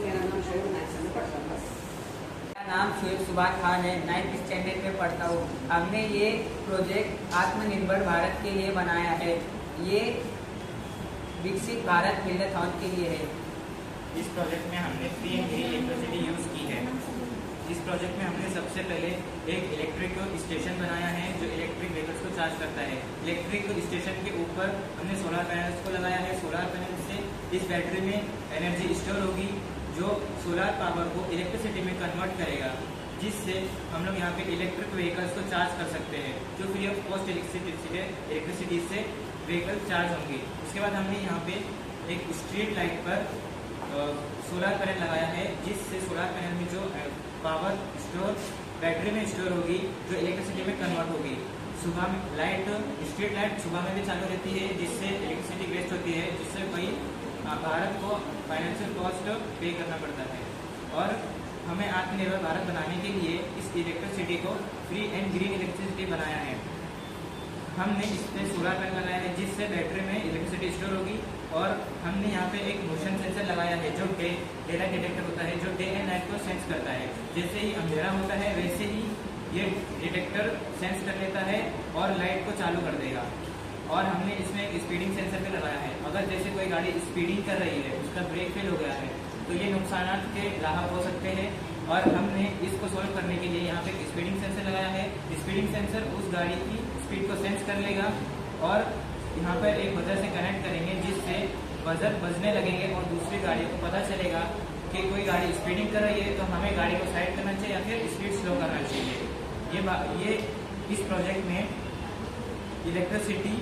मेरा नाम शोएब नायक में पढ़ता था। मेरा नाम शोएब सुभाष खान है, 9th स्टैंडर्ड में पढ़ता हूँ। हमने ये प्रोजेक्ट आत्मनिर्भर भारत के लिए बनाया है। ये विकसित भारत मैराथन के लिए है। इस प्रोजेक्ट में हमने free and green electricity use की है। इस प्रोजेक्ट में हमने सबसे पहले एक इलेक्ट्रिक स्टेशन बनाया है जो इलेक्ट्रिक व्हीकल्स को चार्ज करता है। इलेक्ट्रिक स्टेशन के ऊपर हमने सोलर पैनल्स को लगाया है। सोलर पैनल से इस बैटरी में एनर्जी स्टोर होगी जो सोलर पावर को इलेक्ट्रिसिटी में कन्वर्ट करेगा, जिससे हम लोग यहाँ पे इलेक्ट्रिक व्हीकल्स को चार्ज कर सकते हैं जो फ्री ऑफ कॉस्ट इलेक्ट्रिसिटी से व्हीकल चार्ज होंगे। उसके बाद हमने यहाँ पे एक स्ट्रीट लाइट पर सोलर पैनल लगाया है, जिससे सोलर पैनल में जो पावर स्टोर बैटरी में स्टोर होगी जो इलेक्ट्रिसिटी में कन्वर्ट होगी। सुबह में स्ट्रीट लाइट सुबह में भी चालू रहती है, जिससे इलेक्ट्रिसिटी वेस्ट होती है, जिससे वही भारत को फाइनेंशियल कॉस्ट पे करना पड़ता है। और हमें आत्मनिर्भर भारत बनाने के लिए इस इलेक्ट्रिसिटी को फ्री एंड ग्रीन इलेक्ट्रिसिटी बनाया है। हमने इस पर सोलर पैनल लगाया है जिससे बैटरी में इलेक्ट्रिसिटी स्टोर होगी। और हमने यहाँ पे एक मोशन सेंसर लगाया है जो डे लाइट डिटेक्टर होता है, जो डे एंड नाइट को सेंस करता है। जैसे ही अंधेरा होता है वैसे ही ये डिटेक्टर सेंस कर लेता है और लाइट को चालू कर देगा। और हमने इसमें एक स्पीडिंग सेंसर भी लगाया है। अगर जैसे कोई गाड़ी स्पीडिंग कर रही है, उसका ब्रेक फेल हो गया है, तो ये नुकसान के लाभ हो सकते हैं। और हमने इसको सॉल्व करने के लिए यहाँ पे एक स्पीडिंग सेंसर लगाया है। स्पीडिंग सेंसर उस गाड़ी की स्पीड को सेंस कर लेगा और यहाँ पर एक बजर से कनेक्ट करेंगे, जिससे बजर बजने लगेंगे और दूसरी गाड़ी को पता चलेगा कि कोई गाड़ी स्पीडिंग कर रही है, तो हमें गाड़ी को साइड करना चाहिए या फिर स्पीड स्लो करना चाहिए। ये इस प्रोजेक्ट में इलेक्ट्रिसिटी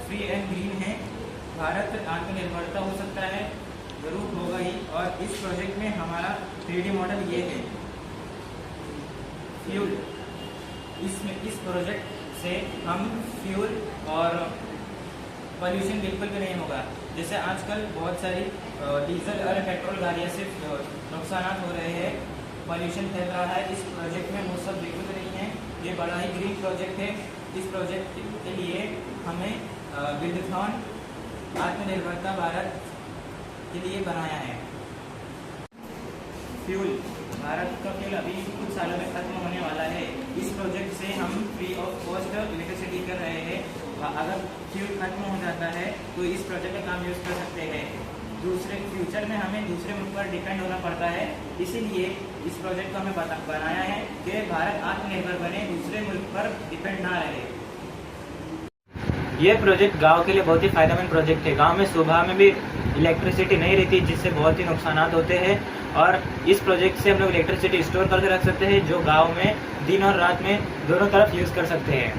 फ्री एंड ग्रीन है। भारत आत्मनिर्भरता हो सकता है, जरूर होगा ही। और इस प्रोजेक्ट में हमारा 3D मॉडल ये है फ्यूल। इस प्रोजेक्ट से हम फ्यूल और पोल्यूशन बिल्कुल भी नहीं होगा। जैसे आजकल बहुत सारी डीजल और पेट्रोल गाड़ियाँ से नुकसान हो रहे हैं, पोल्यूशन फैल रहा है। इस प्रोजेक्ट में वो सब बिल्कुल भी नहीं है। ये बड़ा ही ग्रीन प्रोजेक्ट है। इस प्रोजेक्ट के लिए हमें मैराथन आत्मनिर्भरता भारत के लिए बनाया है। फ्यूल भारत का फ्यूल अभी कुछ सालों में खत्म होने वाला है। इस प्रोजेक्ट से हम फ्री ऑफ कॉस्ट इलेक्ट्रिसिटी कर रहे हैं। अगर फ्यूल खत्म हो जाता है तो इस प्रोजेक्ट का काम यूज़ कर सकते हैं। फ्यूचर में हमें दूसरे मुल्क पर डिपेंड होना पड़ता है, इसीलिए इस प्रोजेक्ट को हमें बनाया है कि भारत आत्मनिर्भर बने, दूसरे मुल्क पर डिपेंड ना रहे। यह प्रोजेक्ट गांव के लिए बहुत ही फायदेमंद प्रोजेक्ट है। गांव में सुबह में भी इलेक्ट्रिसिटी नहीं रहती, जिससे बहुत ही नुकसान होते हैं। और इस प्रोजेक्ट से हम लोग इलेक्ट्रिसिटी स्टोर करके रख सकते हैं, जो गांव में दिन और रात में दोनों तरफ यूज़ कर सकते हैं।